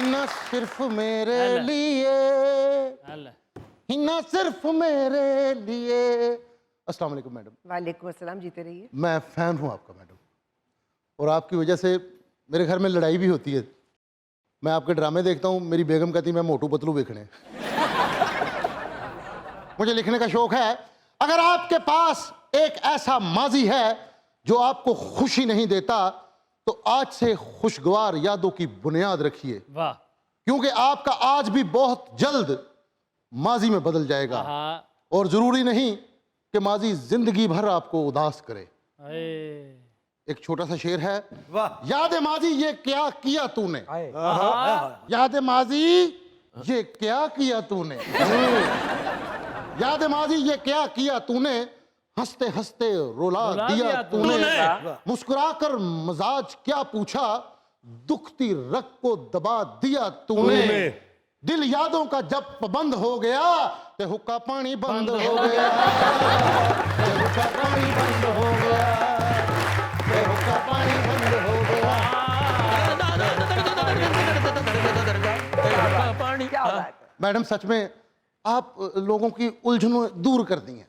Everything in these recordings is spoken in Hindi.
ना सिर्फ मेरे लिए, ना सिर्फ मेरे लिए। अस्सलाम वालेकुम मैडम। वालेकुम अस्सलाम, जीते रहिए। मैं फ़ैन हूँ आपका मैडम, और आपकी वजह से मेरे घर में लड़ाई भी होती है। मैं आपके ड्रामे देखता हूँ, मेरी बेगम कहती मैं मोटू पतलू देखने। मुझे लिखने का शौक है। अगर आपके पास एक ऐसा माजी है जो आपको खुशी नहीं देता, तो आज से खुशगवार यादों की बुनियाद रखिए। वाह। क्योंकि आपका आज भी बहुत जल्द माजी में बदल जाएगा, और जरूरी नहीं कि माजी जिंदगी भर आपको उदास करे। एक छोटा सा शेर है। याद माजी ये क्या किया तूने, याद माजी ये क्या किया तूने, याद माजी ये क्या किया तूने, हंसते हंसते रुला दिया तूने, मुस्कुराकर मजाज क्या पूछा, दुखती रग को दबा दिया तूने। दिल यादों का जब पाबंद हो गया, ते हुक्का पानी बंद हो गया, ते हुक्का पानी बंद हो गया, ते हुक्का पानी बंद हो गया। क्या बात है। मैडम सच में आप लोगों की उलझनों दूर कर दी हैं।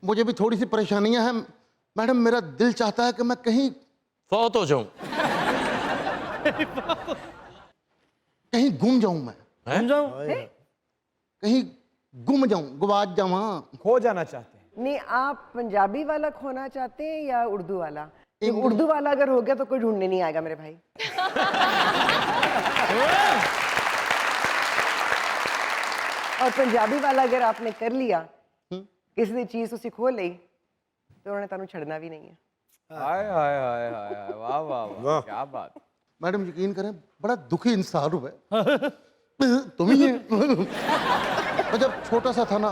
मुझे भी थोड़ी सी परेशानियां हैं मैडम। मेरा दिल चाहता है कि मैं कहीं फौत हो जाऊं, कहीं गुम जाऊं, मैं गुम जाऊं, कहीं गुम जाऊं, गुवाच जाऊं, खो जाना चाहते हैं। नहीं, आप पंजाबी वाला खोना चाहते हैं या उर्दू वाला? उर्दू वाला अगर हो गया तो कोई ढूंढने नहीं आएगा मेरे भाई। और पंजाबी वाला अगर आपने कर लिया, किसी ने चीज उसी खो ली, तो उन्होंने तानू छड़ना भी नहीं है। हाय हाय हाय हाय हाय, वाह वाह वाह, क्या बात। मैडम यकीन करें बड़ा दुखी इंसान हूं मैं। तुम ही है। मैं जब छोटा सा था ना,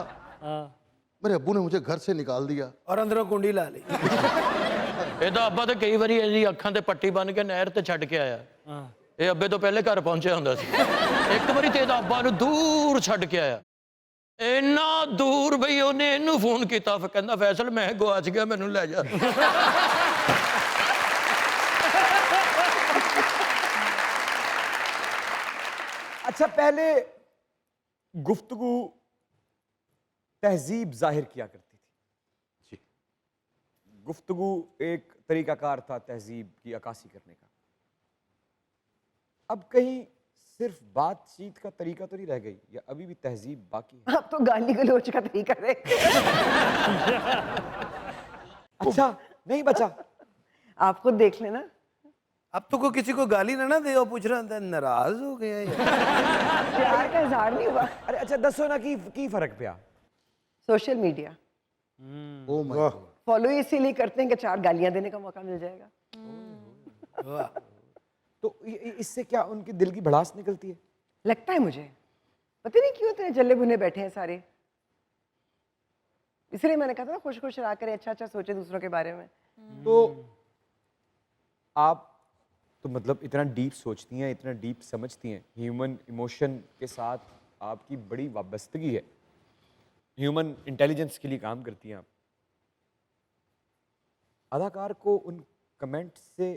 मेरे अब्बू ने मुझे घर से निकाल दिया और अंदरों कुंडी ला ली। ਇਹਦਾ ਅੱਬਾ ਤੇ ਕਈ ਵਾਰੀ ਇਹਦੀ ਅੱਖਾਂ ਤੇ ਪੱਟੀ ਬੰਨ ਕੇ ਨਹਿਰ ਤੇ ਛੱਡ ਕੇ ਆਇਆ। ਇਹ ਅੱਬੇ ਤੋਂ ਪਹਿਲੇ ਘਰ ਪਹੁੰਚਿਆ ਹੁੰਦਾ ਸੀ। ਇੱਕ ਵਾਰੀ ਤੇ ਇਹਦਾ ਅੱਬਾ ਨੂੰ ਦੂਰ ਛੱਡ ਕੇ ਆਇਆ, ਇੰਨਾ ਦੂਰ ਬਈ ਉਹਨੇ ਇਹਨੂੰ ਫੋਨ ਕੀਤਾ, ਫਿਰ ਕਹਿੰਦਾ ਫੈਸਲ ਮੈਂ ਗਵਾਚ ਗਿਆ, ਮੈਨੂੰ ਲੈ ਜਾ। अच्छा, पहले गुफ्तगू तहजीब जाहिर किया करती थी। गुफ्तगू एक तरीकाकार था तहजीब की अक्कासी करने का। अब कहीं सिर्फ बातचीत का तरीका तो नहीं रह गई, या अभी भी तहजीब बाकी है? अब तो गाली गलौज का तरीका रहे। अच्छा नहीं बचा। आप खुद देख लेना। अब तो कोई किसी को गाली ना दे, और पूछ रहा था नाराज हो गया यार। प्यार का इजहार नहीं हुआ। अरे अच्छा दसो ना की फर्क पिया। Social media oh my God. Follow इसीलिए करते हैं कि 4 गालियां देने का मौका मिल जाएगा। तो इससे क्या उनके दिल की भड़ास निकलती है? लगता है मुझे, पता नहीं क्यों इतने जल्ले भुने बैठे हैं सारे। इसलिए मैंने कहा था ना, खुश खुश रहा करें, अच्छा अच्छा सोचे दूसरों के बारे में। तो आप तो मतलब इतना डीप सोचती हैं, इतना डीप समझती हैं, ह्यूमन इमोशन के साथ आपकी बड़ी वाबस्तगी है, ह्यूमन इंटेलिजेंस के लिए काम करती हैं आप। अदाकार को उन कमेंट से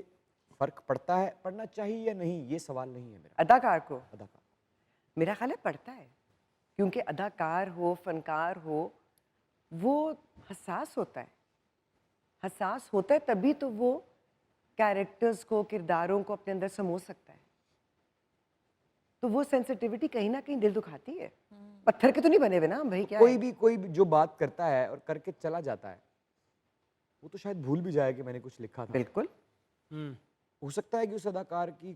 फर्क पड़ता है, पड़ना चाहिए या नहीं, ये सवाल नहीं है मेरा। अदाकार को अदाकार मेरा ख्याल है पड़ता है, क्योंकि अदाकार हो, फनकार हो, वो हसास होता है। हसास होता है तभी तो वो कैरेक्टर्स को, किरदारों को अपने अंदर समो सकता है। तो वो सेंसिटिविटी कहीं ना कहीं दिल दुखाती है। पत्थर के तो नहीं बने हुए ना हम भाई, क्या कोई भी जो बात करता है और करके चला जाता है, वो तो शायद भूल भी जाए कि मैंने कुछ लिखा था। बिल्कुल। हो सकता है कि उस अदाकार की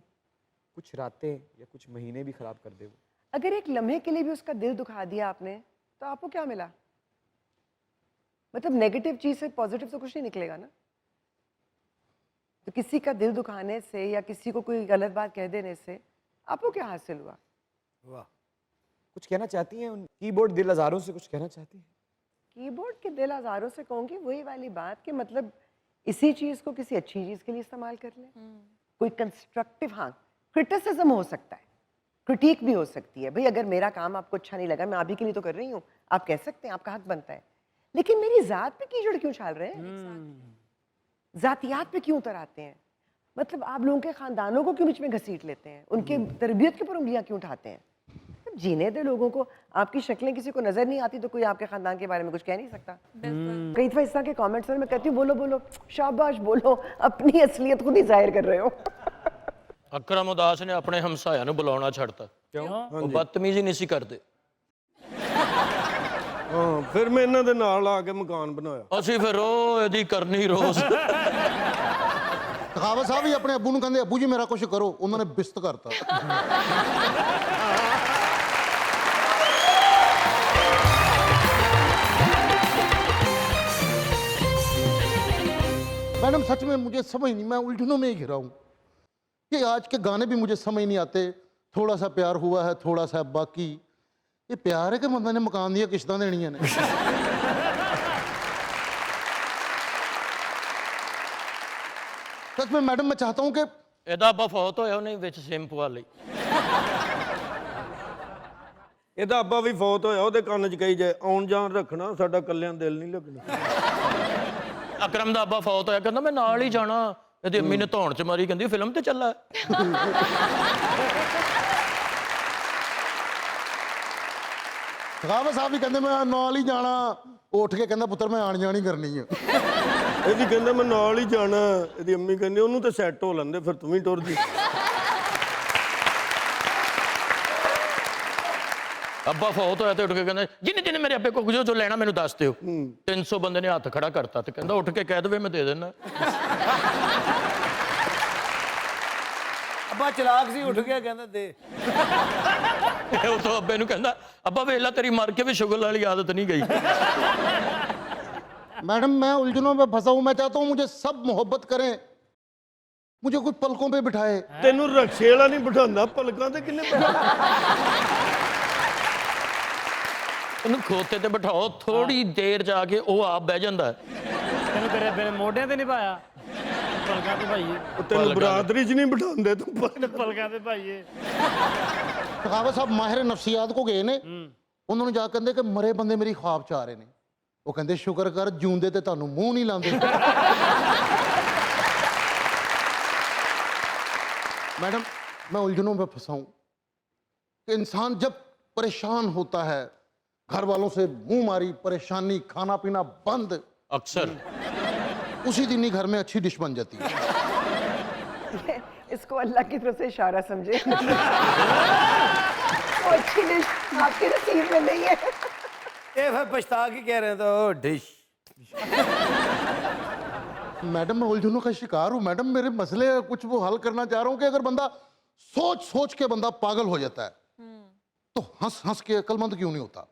कुछ रातें या कुछ महीने भी खराब कर दे वो। अगर एक लम्हे के लिए भी उसका दिल दुखा दिया आपने, तो आपको क्या मिला? मतलब नेगेटिव चीज से पॉजिटिव तो कुछ नहीं निकलेगा ना। तो किसी का दिल दुखाने से या किसी को कोई गलत बात कह देने से आपको क्या हासिल हुआ? वाह। कुछ कहना चाहती हैं उन कीबोर्ड दिल हजारों से, कुछ कहना चाहती हैं? कीबोर्ड के दिल हजारों से कहूंगी वही वाली बात कि मतलब इसी चीज को किसी अच्छी चीज के लिए इस्तेमाल कर लें। कोई कंस्ट्रक्टिव, हाँ क्रिटिसिज्म हो सकता है, क्रिटिक भी हो सकती है। भाई अगर मेरा काम आपको अच्छा नहीं लगा, मैं आप ही के लिए तो कर रही हूँ, आप कह सकते हैं, आपका हक बनता है। लेकिन मेरी जात पे कीचड़ क्यों छाल रहे हैं? जातियात पे क्यों उतर आते हैं? मतलब आप लोगों के खानदानों को क्यों बीच में घसीट लेते हैं, उनके तरबियत के ऊपर उंगलियां क्यों उठाते हैं? जीने दे लोगों को। आपकी शक्लें किसी को नजर नहीं आती तो कोई आपके खानदान के बारे में कुछ कह नहीं सकता। कई दफा इस तरह के कमेंट्स में मैं कहती हूँ बोलो बोलो, शाबाश बोलो, अपनी असलियत खुद ही जाहिर कर रहे हो। ਅਕਰਮ ਉਦਾਸ ਨੇ ਆਪਣੇ ਹਮਸਾਇਆਂ ਨੂੰ ਬੁਲਾਉਣਾ ਛੱਡਤਾ ਕਿਉਂ? ਉਹ ਬਦਤਮੀਜ਼ੀ ਨਹੀਂ ਸੀ ਕਰਦੇ। ਹਾਂ ਫਿਰ ਮੈਂ ਇਹਨਾਂ ਦੇ ਨਾਲ ਆ ਕੇ ਮਕਾਨ ਬਣਾਇਆ। ਅਸੀਂ ਫਿਰ ਉਹ ਇਹਦੀ ਕਰਨੀ ਰੋਜ਼। ਤਖਾਵਤ ਸਾਹਿਬ ਵੀ ਆਪਣੇ ਅੱਬੂ ਨੂੰ ਕਹਿੰਦੇ ਅੱਬੂ ਜੀ ਮੇਰਾ ਕੁਝ ਕਰੋ, ਉਹਨਾਂ ਨੇ ਬਿਸਤ ਕਰਤਾ। मैडम सच में मुझे समझ नहीं, मैं उलझनों में ही घिरा हूँ कि आज के गाने भी मुझे समझ नहीं आते। थोड़ा सा प्यार हुआ है, थोड़ा सा बाकी। ये प्यार है कि बंदा ने मकान दिया किश्तां देनियां ने। सच में मैडम मैं चाहता हूँ कि ਇਹਦਾ ਅੱਬਾ ਫੌਤ ਹੋਇਆ ਉਹਨੇ ਵਿੱਚ ਸਿਮ ਪਵਾ ਲਈ। ਇਹਦਾ ਅੱਬਾ ਵੀ ਫੌਤ ਹੋਇਆ, ਉਹਦੇ ਕੰਨ 'ਚ ਕਹੀ ਜਾਏ ਆਉਣ ਜਾਣ ਰੱਖਣਾ, ਸਾਡਾ ਕੱਲਿਆਂ ਦਿਲ ਨਹੀਂ ਲੱਗਣਾ। ਅਕਰਮ ਦਾ ਅੱਬਾ ਫੌਤ ਹੋਇਆ, ਕਹਿੰਦਾ ਮੈਂ ਨਾਲ ਹੀ ਜਾਣਾ। ਇਹਦੀ ਅੰਮੀ ਨੇ ਧੌਣ ਚ ਮਾਰੀ, ਕਹਿੰਦੀ ਫਿਲਮ ਤੇ ਚੱਲਾ। ਤਖਾਵਤ ਸਾਹਿਬ ਵੀ ਕਹਿੰਦੇ ਮੈਂ ਨਾਲ ਹੀ ਜਾਣਾ, ਉੱਠ ਕੇ ਕਹਿੰਦਾ ਪੁੱਤਰ ਮੈਂ ਆਣ ਜਾਣੀ ਕਰਨੀ ਆ। ਇਹਦੀ ਕਹਿੰਦਾ ਮੈਂ ਨਾਲ ਹੀ ਜਾਣਾ, ਇਹਦੀ ਅੰਮੀ ਕਹਿੰਦੀ ਉਹਨੂੰ ਤਾਂ ਸੈੱਟ ਹੋ ਲੈਂਦੇ ਫਿਰ ਤੂੰ ਵੀ ਟੁਰ ਜੀ। ਅੱਬਾ ਫੌਤ ਹੋਇਆ ਤੇ ਉੱਠ ਕੇ ਕਹਿੰਦਾ ਜਿੰਨੇ ਜਿੰਨੇ ਮੇਰੇ ਅੱਬੇ ਕੋ ਕੁਝ ਜੋ ਲੈਣਾ ਮੈਨੂੰ ਦੱਸ ਦਿਓ। 300 ਬੰਦੇ ਨੇ ਹੱਥ ਖੜਾ ਕਰਤਾ ਤੇ ਕਹਿੰਦਾ ਉੱਠ ਕੇ ਕਹਿ ਦੇਵੇ ਮੈਂ ਦੇ ਦੇਣਾ। ਅੱਬਾ ਚਲਾਕ ਸੀ, ਉੱਠ ਗਿਆ ਕਹਿੰਦਾ ਦੇ। ਉਹ ਤੋਂ ਅੱਬੇ ਨੂੰ ਕਹਿੰਦਾ ਅੱਬਾ ਵੇਲਾ ਤੇਰੀ ਮਰ ਕੇ ਵੀ ਸ਼ੁਗਲ ਵਾਲੀ ਆਦਤ नहीं गई। मैडम मैं उलझनों में फंसा हूं, मैं चाहता हूं मुझे सब मोहब्बत करें, मुझे कुछ पलकों पे बिठाए। ਤੈਨੂੰ ਰਕਸ਼ੇ ਵਾਲਾ ਨਹੀਂ ਬਿਠਾਉਂਦਾ, ਪਲਕਾਂ ਤੇ ਕਿੰਨੇ ਬਿਠਾ। ਉਹਨੂੰ ਖੋਤੇ ਤੇ ਬਿਠਾਓ, ਥੋੜੀ ਦੇਰ ਜਾ ਕੇ ਉਹ ਆਪ ਬਹਿ ਜਾਂਦਾ। ਤੈਨੂੰ ਤੇਰੇ ਅੱਬੇ ਨੇ ਮੋਢਿਆਂ ਤੇ ਨਹੀਂ ਪਾਇਆ, ਪਲਕਾਂ ਤੇ ਭਾਈਏ, ਉਹ ਤੈਨੂੰ ਬਰਾਦਰੀ 'ਚ ਨਹੀਂ ਬਿਠਾਉਂਦੇ ਤੂੰ ਪਲਕਾਂ ਤੇ ਭਾਈਏ। ਤਖਾਵਤ ਸਾਹਿਬ ਮਾਹਿਰ ਨਫਸੀਆਤ ਕੋ ਗਏ ਨੇ, ਉਹਨਾਂ ਨੂੰ ਜਾ ਕੇ ਕਹਿੰਦੇ ਕਿ ਮਰੇ ਬੰਦੇ ਮੇਰੀ ख्वाब ਚ ਆ ਰਹੇ ਨੇ। ਉਹ ਕਹਿੰਦੇ ਸ਼ੁਕਰ ਕਰ ਜੂੰਦੇ ਤੇ ਤੁਹਾਨੂੰ ਮੂੰਹ ਨਹੀਂ ਲਾਉਂਦੇ। मैडम मैं उलझनों में फंसा हूं कि इंसान जब परेशान होता है, घर वालों से मुंह मारी, परेशानी, खाना पीना बंद, अक्सर उसी दिन ही घर में अच्छी डिश बन जाती है। इसको अल्लाह की तरफ से इशारा समझे। वो अच्छी डिश आपके नसीब में नहीं है। ਇਹ ਫਿਰ ਪਛਤਾ ਕੇ ਕਹਿ ਰਹੇ ਤਾਂ ਡਿਸ਼। मैडम मैं उलझनों का शिकार हूं मैडम, मेरे मसले कुछ वो हल करना चाह रहा हूं कि अगर बंदा सोच सोच के बंदा पागल हो जाता है तो हंस हंस के अक्लमंद क्यों नहीं होता?